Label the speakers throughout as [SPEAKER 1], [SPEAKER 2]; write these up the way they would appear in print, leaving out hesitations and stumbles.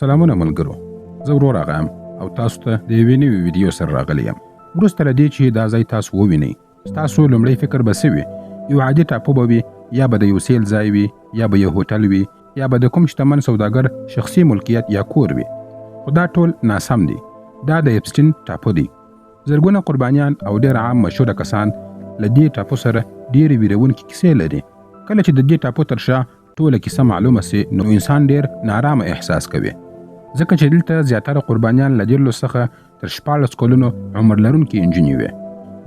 [SPEAKER 1] سلامونه ملګرو، زه ورور غم او تاسو ته د یوې نوې ویډیو سره راغلی یم. وروسته له دې چې دا ځای تاسو ووینئ، ستاسو لومړی فکر به څه وي؟ یو عادي ټاپو به وي، یا به د یو سیل ځای وي، یا به یو هوټل وي، یا به د کوم شتمن سوداګر شخصي ملکیت یا کور وي. خو دا ټول ناسم دي. دا د اپسټین ټاپو دی. زرګونه قربانیان او ډېر عام مشهوره کسان له دې ټاپو سره ډېرې ویرونکې کیسې لري. کله چې د دې ټاپو تر شا ټوله کیسه معلومه سي، نو انسان ډېر نارامه احساس کوي، ځکه چې دلته زیاتره قربانیان له 14 څخه تر 14 کلونو عمر لرونکي نجونې وې.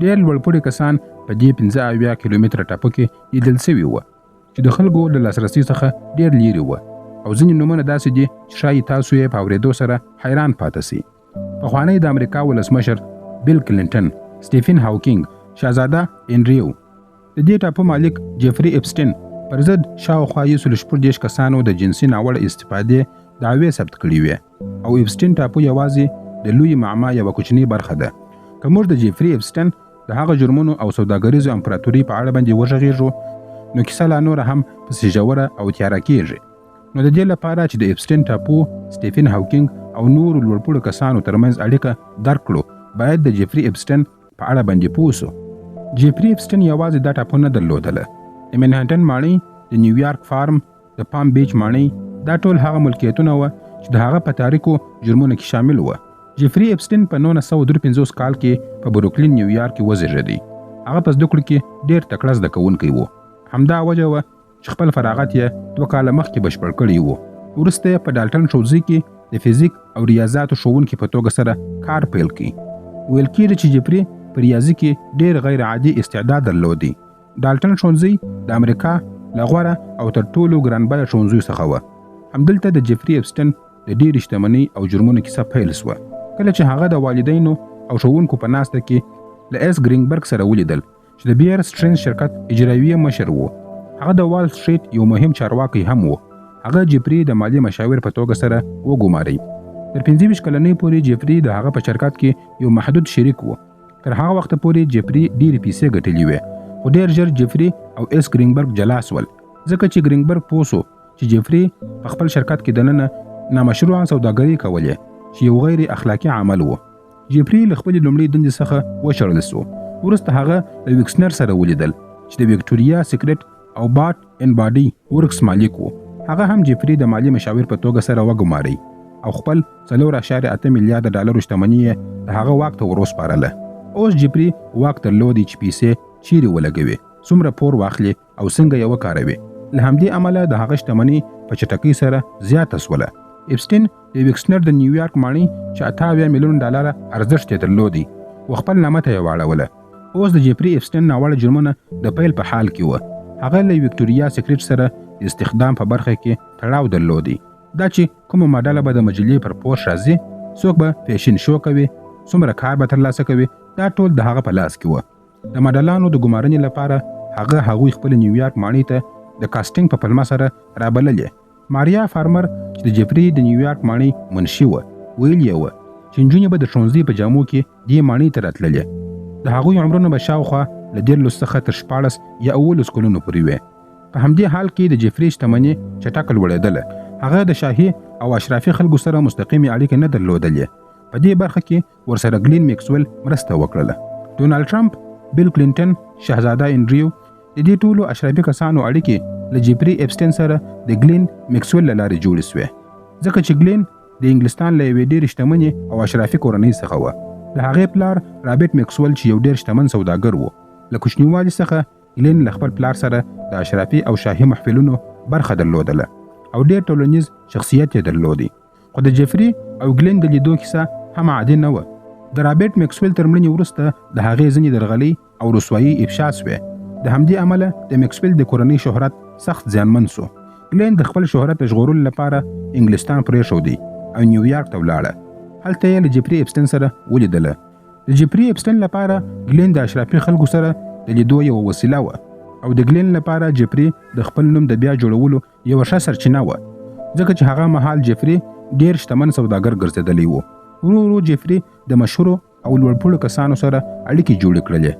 [SPEAKER 1] ډېر لوړپوړي کسان په دې 15 کیلومتره ټاپو کې لیدل سوي وو چې د خلکو له لاسرسي څخه ډېر لیرې وو، او ځینې نومونه داسې دي چې ښایي تاسو یې په اورېدو سره حیران پاتې سئ. پخوانی د امریکا ولسمشر بیل کلینټن، سټیفن هاوکینګ، شهزاده انډریو، د دې ټاپو مالک جیفري اپسټین پر ضد شاوخوا 114 کسانو د جنسي ناوړه استفادې دعوې ثبت کړي وې، او اپسټین ټاپو یوازې د لوی معما یوه کوچنۍ برخه ده. که موږ د جیفري اپسټین د هغه جرمونو او سوداګریزو امپراتوري په اړه باندې وغږیږو، نو کیسه لا نوره هم پسې ژوره او تیاره کیږي. نو د دې لپاره چې د اپسټین ټاپو، سټیفن هاوکینګ او نورو لوړپوړو کسانو ترمنځ اړیکه درک کړو، باید د جیفري اپسټین په اړه باندې پوه سو. جیفري اپسټین یوازې دا ټاپو نه درلودله. د منهټن ماڼۍ، د نیویارک فارم، د پام بیچ ماڼۍ، دا ټول هغه ملکیتونه وه چې د هغه په تاریکو جرمونو کې شامل وه. جیفري اپسټین په 1953 کال کې په بروکلین نیویارک کې وزیږېدی. هغه په زده کړو کې ډېر تکړه زده کوونکی و. همدا وجه وه چې خپل فراغت یې 2 کاله مخکې بشپړ کړی و. وروسته یې په ډالټن ښوونځي کې د فزیک او ریاضیاتو ښوونکي په توګه سره کار پیل کړي. ویل کېږي چې جیفري په ریاضي کې ډېر غیر عادي استعداد درلودی. ډالټن ښوونځی د امریکا له غوره او تر ټولو ګرانبیه ښوونځیو څخه وه. همدلته د جیفري اپسټین د ډېرې شتمنۍ او جرمونو کیسه پیل سوه، کله چې هغه د والدینو او ښوونکو په ناسته کې له ایس ګرینګبرګ سره ولیدل چې د بیئر سټرینز شرکت اجرایوي مشر و. هغه د وال سټریټ یو مهم چارواکی هم و. هغه جیفري د مالي مشاور په توګه سره وګمارئ. تر 25 کلنۍ پورې جیفري د هغه په شرکت کې یو محدود شریک و. تر هغه وخت پورې جیفري ډېرې پیسې ګټلې وې، خو ډېر ژر جیفري او ایس ګرینګبرګ جلا سول، ځکه چې ګرینګبرګ پوه سو چې جیفري په خپل شرکت کې دننه نامشروعه سوداګري کولې چې یو غیر اخلاقي عمل و. جیفري له خپلې لومړۍ دندې څخه وشړل سو. وروسته هغه د ویکسنر سره ولیدل چې د ویکټوریا سیکرټ او بات ان باډي ورکس مالک و. هغه هم جیفري د مالي مشاور په توګه سره وګمارئ، او خپل 4.8 میلیارډ ډالرو شتمني یې د هغه واک ته وروسپارله. اوس جیفري واک درلودی چې پیسې چیرې ولګوي، څومره پور واخلي او څنګه یې وکاروي. له همدې امله د هغه شتمني په چټکۍ سره زیاته سوله. اپسټین د ویکسنر د نیویارک ماڼۍ چې 28 میلیون ډالره ارزښت یې درلودی، و خپل نامه ته یې واړوله. اوس د جیفري اپسټین ناوړه جرمونه د پیل په حال کې وه. هغه له ویکټوریا سیکرټ سره د استخدام په برخه کې تړاو درلودی. دا چې کومه ماډله به د مجلې پر پوسټ راځي، څوک به فیشن شو کوي، څومره کار به ترلاسه کوي، دا ټول د هغه په لاس کې وه. د ماډلانو د ګمارنې لپاره هغوی خپل نیویارک ماڼۍ ته د کاسټینګ په پلمه سره رابللې. ماریا فارمر چې د جیفري د نیویارک ماڼۍ منشي وه، ویل یې وه چې نجونې به د ښوونځي په جامو کې دې ماڼۍ ته راتللې. د هغوی عمرونه به شاوخوا له 14 څخه تر 14 یا 19 کلونو پورې وې. په همدې حال کې د جیفري شتمني چټکه لوړېدله. هغه د شاهي او اشرافي خلکو سره مستقیمې اړیکې نه درلودلې. په دې برخه کې ورسره ګلین میکسویل مرسته وکړله. ډونالډ ټرمپ، بیل کلینټن، شهزاده انډریو، د دې ټولو اشرافي کسانو اړیکې له جیفري اپسټین سره د ګلین میکسویل له لارې جوړې سوې، ځکه چې ګلین د انګلستان له یوې ډېرې شتمنې او اشرافي کورنۍ څخه وه. د هغې پلار رابرټ میکسویل چې یو ډېر شتمن سوداګر و، له کوچنیوالي څخه ګلین له خپل پلار سره د اشرافي او شاهي محفلونو برخه درلودله، او ډېر ټولنیز شخصیت یې درلودی. خو د جیفري او ګلین د لیدو کیسه هم عادي نه وه. د رابرټ میکسویل تر مړینې وروسته د هغې ځینې درغلۍ او رسوایي افشا سوې. د همدې امله د میکسویل د کورنۍ شهرت سخت زیانمن سو. ګلین د خپل شهرت د ژغورلو لپاره انګلستان پرېښودی او نیویارک ته ولاړه. هلته یې له جیفري اپسټین سره ولیدله. د جیفري اپسټین لپاره ګلین د اشرافي خلکو سره د لیدو یوه وسیله وه، او د ګلین لپاره جیفري د خپل نوم د بیا جوړولو یوه ښه سرچینه وه، ځکه چې هغه مهال جیفري ډېر شتمن سوداګر ګرځېدلی و. ورو ورو جیفري د مشهورو او لوړپوړو کسانو سره اړیکې جوړې کړلې،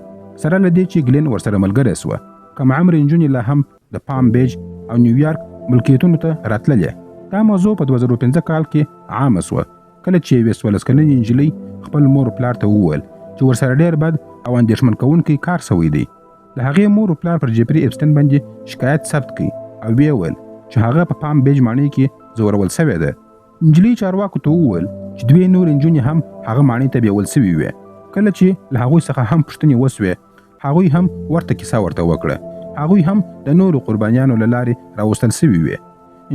[SPEAKER 1] سره له دې چې ګلین ورسره ملګری سوه. کم عمر نجونې لا هم د پام بیج او نیویارک ملکیتونو ته راتللې. دا موضوع په 2015 کال کې عامه سوه کله چې یوې 14 کلنې نجلۍ خپل مور پلار ته وویل چې ورسره ډېر بد او اندېښمن کوونکی کار سوی دی. د هغې مور پلار پر جیفري اپسټین باندې شکایت ثبت کړي او ویې ویل چې هغه په پام بیج ماڼۍ کې ځورول سوې ده. نجلۍ چارواکو ته وویل چې دوې نور نجونې هم هغه ماڼۍ ته بیول سوي وې. کله چې له هغوی څخه هم پوښتنې وسوې هغوی هم ورته کیسه ورته وکړه. هغوی هم د نورو قربانیانو له لارې راوستل سوي وې.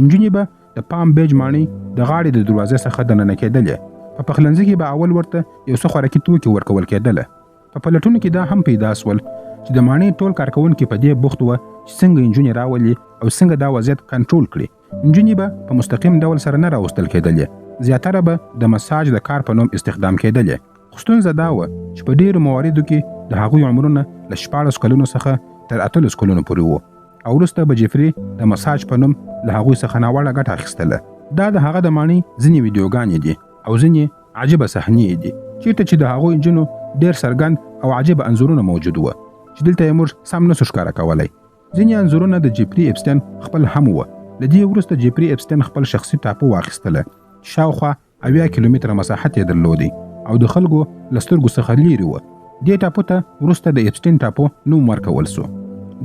[SPEAKER 1] نجونې به د پام بیج ماڼۍ د غاړې د دروازې څخه دننه کېدلې. په پخلنځي کې به اول ورته یو څه خوراکي توکي ورکول کېدله. په پلټونو کې دا هم پیدا سول چې د ماڼۍ ټول کارکوونکي په دې بوخت وه چې څنګه نجونې راولي او څنګه دا وضعیت کنټرول کړي. نجونې به په مستقیم ډول سره نه راوستل کېدلې. زیاتره به د مساج د کار په نوم استخدام کېدلې. خو ستونزه دا وه چې په ډېرو مواردو کې د هغوی عمرونه له 14 کلونو څخه تر 18 کلونو پورې وو او وروسته به جیفري د مساج په نوم له هغوی څخه ناوړه ګټه اخیستله. دا د هغه د ماڼۍ ځینې ویډیوګانې دي او ځینې عجیبه صحنې دي چیرته چې د هغوی نجونو ډېر څرګند او عجیبه انځورونه موجود وه چې دلته یې موږ سم نسو ښکاره کولی. ځینې انځورونه د جیفري اپسټین خپل هم وه. له دې وروسته جیفري اپسټین خپل شخصي ټاپو واخیستله چې شاوخوا 80 کیلومتره مساحت یې درلودی او د خلکو له سترګو څخه لیرې وه. دې ټاپو ته وروسته د اپسټین ټاپو نوم ورکول سو.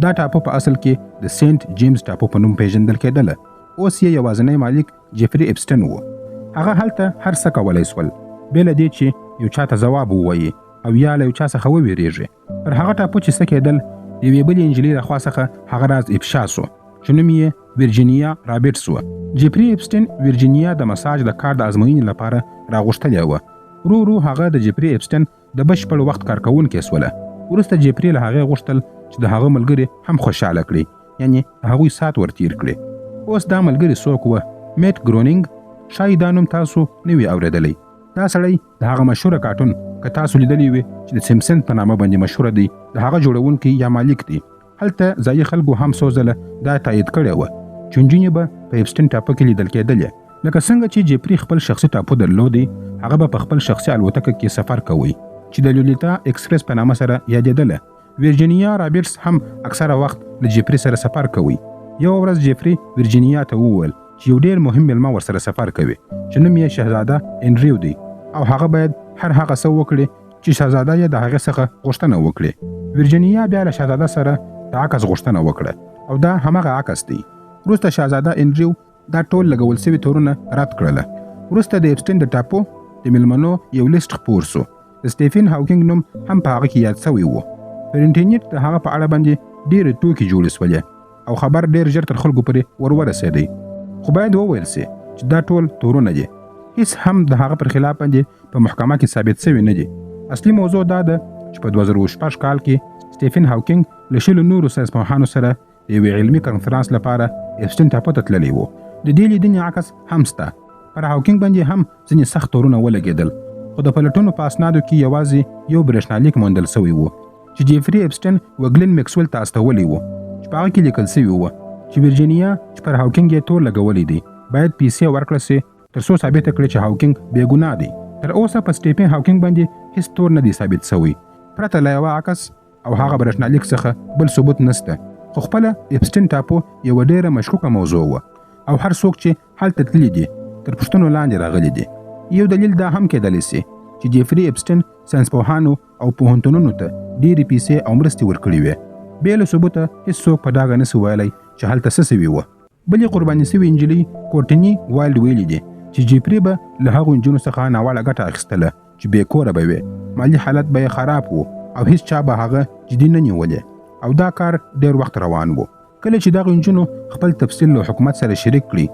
[SPEAKER 1] دا ټاپو په اصل کې د سینټ جیمز ټاپو په نوم پیژندل کېدله. اوس یې یوازینی مالک جیفري اپسټین و. هغه هلته هر څه کولی سول بې له دې چې یو چا ته ځواب ووایي او یا له یو چا څخه وویریږي. پر هغه ټاپو چې څه کېدل د یوې بلې نجلۍ لخوا څخه هغه راز افشا سو چې نوم یې ورجینیا رابرټس و. جیفري اپسټین ورجینیا د مساج د کار د ازموینې لپاره راغوښتلې وه. ورو ورو هغه د جیفري اپسټین د بشپړ وخت کارکوونکې سوله. وروسته جیفري له هغې غوښتل چې د هغه ملګري هم خوشحاله کړي یعنې هغوی ساعت ورتیر کړي. اوس دا ملګري څوک وه؟ میټ ګرونینګ. ښایي دا نوم تاسو نه وي اورېدلی. دا سړی د هغه مشهوره کارټون که تاسو لیدلی وي چې د سیمسن په نامه باندې مشهوره دی د هغه جوړونکی یا مالک دی. هلته ځایي خلکو هم څو ځله دا تایید کړی وه چې نجونې به په اپسټین ټاپو کې لیدل کېدلې. لکه څنګه چې جیفري خپل شخصي ټاپو درلودی هغه به په خپل شخصي الوتکه کې سفر کوي چې د لولیتا ایکسپریس په نامه سره یادېدله. ورجینیا رابرټس هم اکثره وخت له جیفري سره سفر کوي. یو ورځ جیفري ورجینیا ته وویل چې یو ډېر مهم مېلمه ورسره سفر کوي چې نوم یې شهزاده انډریو دی او هغه باید هر هغه څه وکړي چې شهزاده یې د هغې څخه غوښتنه وکړي. ورجینیا بیا له شهزاده سره د عکس غوښتنه وکړه او دا همغه عکس دی. وروسته شهزاده انډریو دا ټول لګول سوي تورونه رد کړله. وروسته د اپسټین د ټاپو د مېلمنو یو لیست خپور سو. د سټیفن هاوکینګ نوم هم په هغه کې یاد سوی و. پر انټرنیټ د هغه په اړه باندې ډېرې ټوکې جوړې سولې او خبر ډېر ژر تر خلکو پورې ورورسېدی. خو باید وویل سي چې دا ټول تورونه دي. هیڅ هم د هغه پر خلاف باندې په محکمه کې ثابت سوي نه دي. اصلي موضوع دا ده چې په 2016 کال کې سټیفن هاوکینګ له 20 نورو ساینسپوهانو سره د یوې علمي کنفرانس لپاره اپسټین ټاپو ته تللی و. د دې لیدنې عکس هم سته. پر هاوکینګ باندې هم ځینې سخت تورونه ولګېدل خو د پلټونو په اسنادو کې یوازې یو برېښنالیک موندل سوی و چې جیفري اپسټین وګلن میکسویل ته استولی و چې په هغه کې لیکل سوي وه چې ورجینیا چې پر هاوکینګ یې تور لګولی دی باید پیسې ورکړه سي تر څو ثابته کړي چې هاوکینګ بې ګناه دی. تر اوسه په سټیفن هاوکینګ باندې هیڅ تور نه دی ثابت سوی پرته له یوه عکس او هغه برېښنالیک څخه بل ثبوت نسته. خو خپله اپسټین ټاپو یوه ډېره مشکوکه موضوع وه او هر څوک چې هلته تللي دي تر پوښتنو لاندې راغلي دي. یو دلیل دا هم کېدلی سي چې جیفري اپسټین ساینسپوهانو او پوهنتونونو ته ډېرې پیسې او مرستې ورکړې وې. بې له ثبوته هېڅوک په ډاګه نسي ویلی چې هلته څه سوي وه. بلې قرباني سوې نجلۍ کورټني وایلډ ویلي دي چې جیفري به له هغو نجونو څخه ناوړه ګټه اخیستله چې بې کوره به وې. مالي حالت به یې خراب و او هیڅ چا به هغه جدي نه نیولې او دا کار ډېر وخت روان و. کله چې دغو نجونو خپل تفصیل له حکومت سره شریک کړي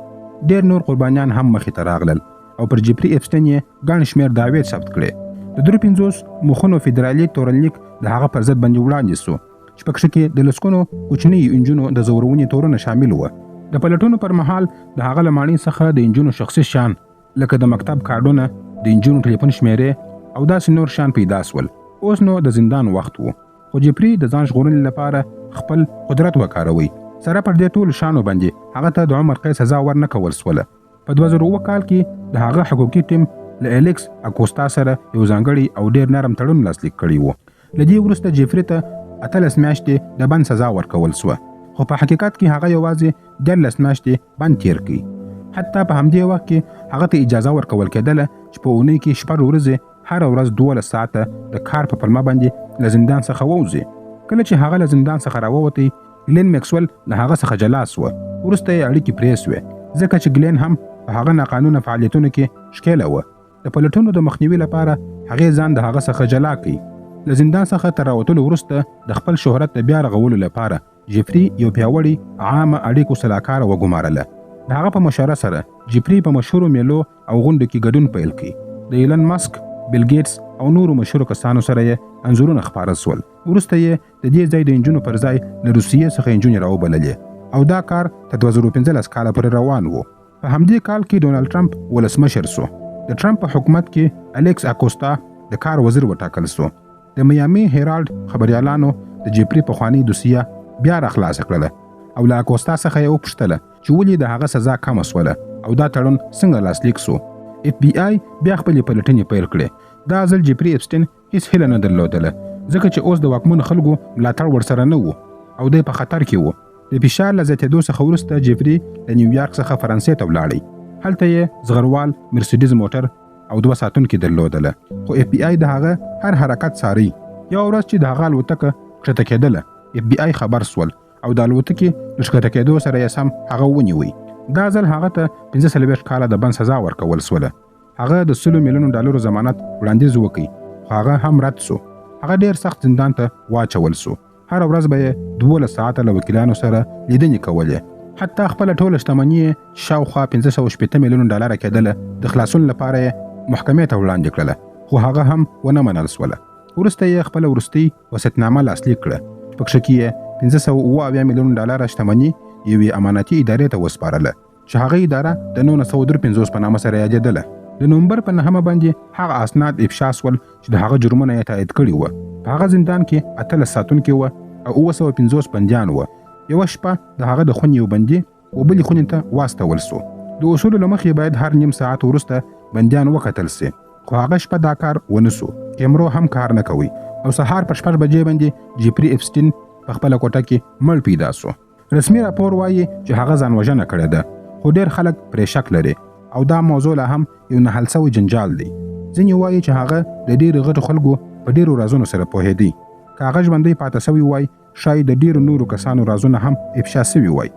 [SPEAKER 1] ډېر نور قربانیان هم مخې ته راغلل او پر جیفري اپسټین یې ګڼ شمېر دعوې ثبت کړې. د 53 مخونو فدرالي تورنلیک د هغه پر ضد باندې وړاندې سو چې په کښې کې د لسګونو کوچنیو نجونو د ځورونې تورونه شامل وه. د پلټونو پر مهال د هغه له ماڼۍ څخه د نجونو شخصي شیان لکه د مکتب کارډونه د نجونو ټلیفون شمېرې او داسې نور شیان پیدا سول. اوس نو د زندان وخت و خو جیفري د ځان ژغورنې لپاره خپل قدرت وکاروئ. سره پر دې ټولو شیانو باندې هغه ته د عمر قید سزا ورنه کول سوله. په 2007 کال کې د هغه حقوقي ټیم له الیکس اکوستا سره یو ځانګړی او ډېر نرم تړون لاسلیک کړی و. له دې وروسته جیفري ته 18 میاشتې د بند سزا ورکول سوه خو په حقیقت کې هغه یوازې 13 میاشتې بند تیر کړي. حتی په همدې وخت کې هغه ته اجازه ورکول کېدله چې په اونۍ کې 6 ورځې هر ورځ 12 ساعته د کار په پلمه باندې له زندان څخه ووځي. کله چې هغه له زندان څخه راووتی، ګلین میکسول له هغه څخه جلا سوه. وروسته یې اړیکې پرې سوې ځکه چې ګلین هم په هغه ناقانونه فعالیتونو کې ښکېله وه. د پلټونو د مخنیوي لپاره هغې ځان د هغه څخه جلا کړي. له زندان څخه تر راوتلو وروسته د خپل شهرت د بیا رغولو لپاره جیفري یو پیاوړي عامه اړیکو سلاکار وګمارله. د هغه په مشوره سره جیفري په مشهورو میلو او غونډو کې ګډون پیل کړي. د ایلن ماسک، بیل ګیټس او نورو مشهورو کسانو سره یې انځورونه خپاره سول. وروسته یې د دې ځای د انجونو پر ځای له روسیې څخه انجونې راوبللې او دا کار تر 2015 کاله پورې روان و. په همدې کال کې ډونالد ټرمپ ولسمشر سو. د ټرمپ په حکومت کې الیکس اکوستا د کار وزیر وټاکل سو. د میامي هیرالډ خبريالانو د جیفري پخوانی دوسیه بیا راخلاص کړله او له اکوستا څخه یې وپوښتله چې ولې د هغه سزا کمه سوله او دا تړون څنګه لاسلیک سو. اف بی آی بیا خپلې پلټنې پیل کړې. دا ځل جیفري اپسټین هیڅ هیله نه درلودله ځکه چې اوس د واکمنو خلکو ملاتړ ورسره نه و او دی په خطر کې و. د فشار له زیاتېدو څخه وروسته جیفري له نیویارک څخه فرانسې ته ولاړی. هلته یې زغروال مرسیډیز موټر او 2 ساعتونکي درلودله، خو اف بی آی د هغه هر حرکت څاري. یو ورځ چې د هغه الوتکه ښکته کېدله، اف بی آی خبر سول او د الوتکې د ښکته کېدو سره یې سم هغه ونیوی. دا ځل هغه ته 45 کاله د بند سزا ورکول سوله. هغه د $100 میلیونو ضمانت وړاندیز وکړي، خو هغه هم رد سو. هغه ډیر سخت زندان ته واچول سو. هر ورځ به یې 12 ساعته له وکیلانو سره لیدنې کولې. حتی خپل ټوله شتمني شاوخوا $580 میلیونه کېدله د خلاصون لپاره یې محکمې ته وړاندې کړله، خو هغه هم ونه منل سوله. وروسته یې خپل وروستۍ وصیتنامه لاسلیک کړه، پکښې کې یې $570 میلیونه شتمني یوې امانتي ادارې ته وسپارله چې هغه اداره د 1953 په نامه سره یادېدله. د نومبر په 9 باندې هغه اسناد افشا سول چې د هغه جرمونه یې تایید کړي وو. په هغه زندان کې 18 ساتونکي وو او 950 بندیان وو. یوه شپه د هغه د خونې یو بندي وبلې خونې ته واستول سو. د اصولو له مخې باید هر نیم ساعت وروسته بندیان وکتل سي، خو هغه شپه دا کار ونه سو. کیمرو هم کار نه کوي او سهار په 6 بجې باندې جیفري اپسټین په خپله کوټه کې مړ پیدا سو. رسمي راپور وایي چې هغه ځان وژنه کړې ده، خو ډیر خلک پرې شک لري او دا موضوع لا هم یو نه حل سوی جنجال دی. ځینې وایي چې هغه د ډیرو غټو خلکو په ډیرو رازونو سره پوهېدی. که هغه ژوندی پاته سوی وای، شاید د ډیرو نورو کسانو رازونه هم افشا سوي وای.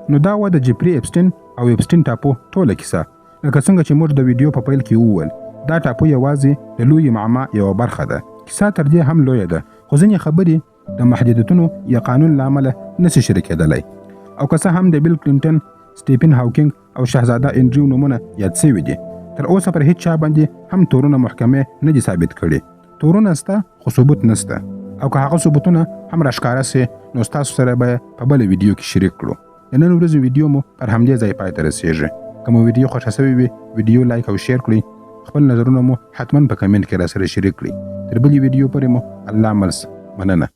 [SPEAKER 1] نو دا و د جیفري اپسټین او اپسټین ټاپو ټوله کیسه. لکه څنګه چې موږ د ویډیو په پیل کې وویل، دا ټاپو یوازې د لوی معما یوه برخه ده. کیسه تر دې هم لویه ده، خو ځینې خبرې د محدودیتونو یا قانون له امله نشي شریکېدلی. او که څه هم د بیل کلینټن، سټیفن هاوکینګ او شهزاده انډریو نومونه یاد سوي دي، تر اوسه پر هیڅ چا باندې هم تورونه محکمې نه دي ثابت کړي. تورونه سته خو ثبوت نسته، او که هغه ثبوتونه هم راښکاره سي نو ستاسو سره به په بله ویډیو کې شریک کړو. د نن ورځې ویډیو مو پر همدې ځای پای ته رسیږي. که مو ویډیو خوښه سوې وي، ویډیو لایک او شیر کړئ. خپل نظرونه مو حتما په کمنټ کې راسره شریک کړئ. تر بلې ویډیو پورې مو الله مل شه. مننه.